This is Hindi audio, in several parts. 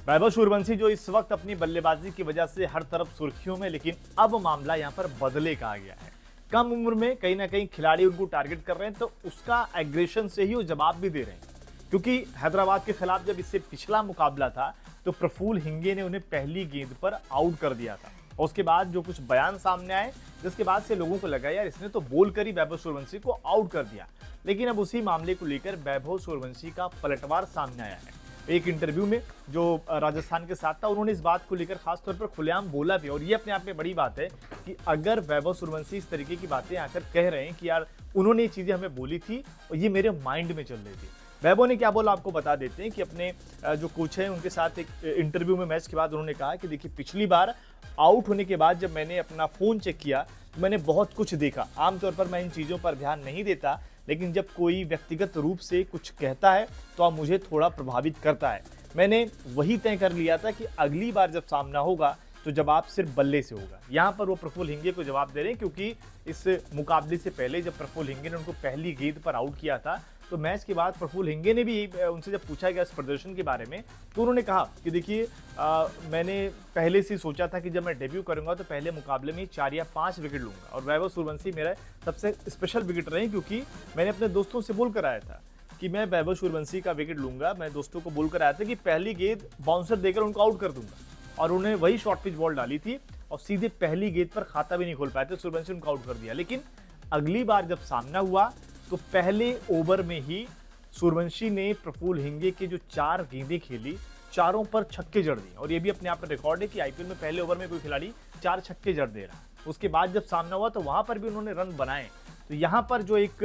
वैभव सूर्यवंशी जो इस वक्त अपनी बल्लेबाजी की वजह से हर तरफ सुर्खियों में, लेकिन अब मामला यहाँ पर बदले का आ गया है। कम उम्र में कहीं ना कहीं खिलाड़ी उनको टारगेट कर रहे हैं, तो उसका एग्रेशन से ही वो जवाब भी दे रहे हैं। क्योंकि हैदराबाद के खिलाफ जब इससे पिछला मुकाबला था तो प्रफुल्ल हिंगे ने उन्हें पहली गेंद पर आउट कर दिया था। और उसके बाद जो कुछ बयान सामने आए, जिसके बाद से लोगों को लगा यार इसने तो बोल कर ही वैभव सूर्यवंशी को आउट कर दिया। लेकिन अब उसी मामले को लेकर वैभव सूर्यवंशी का पलटवार सामने आया है। एक इंटरव्यू में जो राजस्थान के साथ था, उन्होंने इस बात को लेकर खासतौर पर खुलेआम बोला भी, और ये अपने आप में बड़ी बात है कि अगर वैभव सूर्यवंशी इस तरीके की बातें आकर कह रहे हैं कि यार उन्होंने ये चीजें हमें बोली थी और ये मेरे माइंड में चल रही थी। वैभव ने क्या बोला आपको बता देते हैं कि अपने जो कोच हैं उनके साथ एक इंटरव्यू में मैच के बाद उन्होंने कहा कि देखिए पिछली बार आउट होने के बाद जब मैंने अपना फोन चेक किया तो मैंने बहुत कुछ देखा। आमतौर पर मैं इन चीज़ों पर ध्यान नहीं देता, लेकिन जब कोई व्यक्तिगत रूप से कुछ कहता है तो अब मुझे थोड़ा प्रभावित करता है। मैंने वही तय कर लिया था कि अगली बार जब सामना होगा तो जवाब सिर्फ बल्ले से होगा। यहाँ पर वो प्रफुल्ल हिंगे को जवाब दे रहे हैं, क्योंकि इस मुकाबले से पहले जब प्रफुल्ल हिंगे ने उनको पहली गेंद पर आउट किया था तो मैच के बाद प्रफुल्ल हिंगे ने भी उनसे जब पूछा गया इस प्रदर्शन के बारे में तो उन्होंने कहा कि देखिए मैंने पहले से सोचा था कि जब मैं डेब्यू करूंगा तो पहले मुकाबले में 4 या 5 विकेट लूंगा, और वैभव सूर्यवंशी मेरा सबसे स्पेशल विकेट रहे, क्योंकि मैंने अपने दोस्तों से बोल कर आया था कि मैं वैभव सूर्यवंशी का विकेट लूंगा। मैं दोस्तों को बोलकर आया था कि पहली गेंद बाउंसर देकर उनको आउट कर दूंगा, और उन्हें वही शॉर्ट पिच बॉल डाली थी और सीधे पहली गेंद पर खाता भी नहीं खोल पाए थे, सूर्यवंशी उनको आउट कर दिया। लेकिन अगली बार जब सामना हुआ तो पहले ओवर में ही सूर्यवंशी ने प्रफुल्ल हिंगे के जो 4 गेंदें खेली, चारों पर छक्के जड़ दिए, और ये भी अपने आप में रिकॉर्ड है कि आईपीएल में पहले ओवर में कोई खिलाड़ी 4 छक्के जड़ दे रहा। उसके बाद जब सामना हुआ तो वहां पर भी उन्होंने रन बनाए। तो यहाँ पर जो एक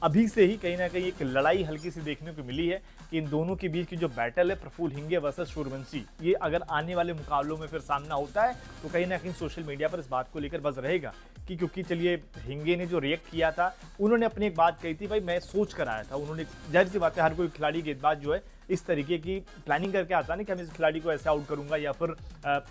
अभी से ही कहीं ना कहीं एक लड़ाई हल्की सी देखने को मिली है कि इन दोनों के बीच की जो बैटल है प्रफुल्ल हिंगे वर्सेस सूर्यवंशी, ये अगर आने वाले मुकाबलों में फिर सामना होता है तो कहीं ना कहीं सोशल मीडिया पर इस बात को लेकर बज़ रहेगा कि क्योंकि चलिए हिंगे ने जो रिएक्ट किया था, उन्होंने अपनी एक बात कही थी, भाई मैं सोच कर आया था। उन्होंने जाहिर सी बात है हर कोई खिलाड़ी गेंदबाज जो है इस तरीके की प्लानिंग करके आता नहीं कि हम इस खिलाड़ी को ऐसे आउट करूंगा या फिर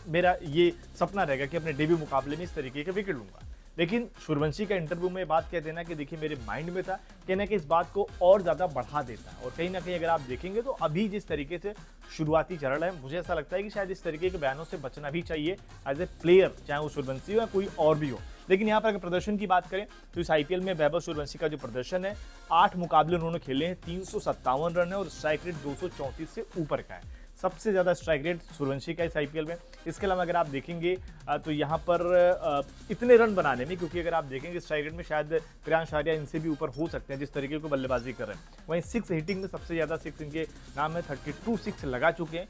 मेरा ये सपना रहेगा कि अपने डेब्यू मुकाबले में इस तरीके के विकेट लूंगा। लेकिन सूर्यवंशी का इंटरव्यू में बात कह देना कि देखिए मेरे माइंड में था, कहना कि इस बात को और ज़्यादा बढ़ा देता है। और कहीं ना कहीं अगर आप देखेंगे तो अभी जिस तरीके से शुरुआती चरण है, मुझे ऐसा लगता है कि शायद इस तरीके के बयानों से बचना भी चाहिए एज ए प्लेयर, चाहे वो सूर्यवंशी हो या कोई और भी हो। लेकिन यहाँ पर अगर प्रदर्शन की बात करें तो इस आईपीएल में वैभव सूर्यवंशी का जो प्रदर्शन है, 8 मुकाबले उन्होंने खेले हैं, 357 रन है और स्ट्राइक रेट 234 से ऊपर का है। सबसे ज़्यादा स्ट्राइक रेट सूर्यवंशी का इस आईपीएल में। इसके अलावा अगर आप देखेंगे तो यहाँ पर इतने रन बनाने में, क्योंकि अगर आप देखेंगे स्ट्राइक रेट में शायद प्रियांश आर्या इनसे भी ऊपर हो सकते हैं जिस तरीके को बल्लेबाजी कर रहे हैं। वहीं 6 हिटिंग में सबसे ज़्यादा 6 इनके नाम है, 32 6 लगा चुके हैं,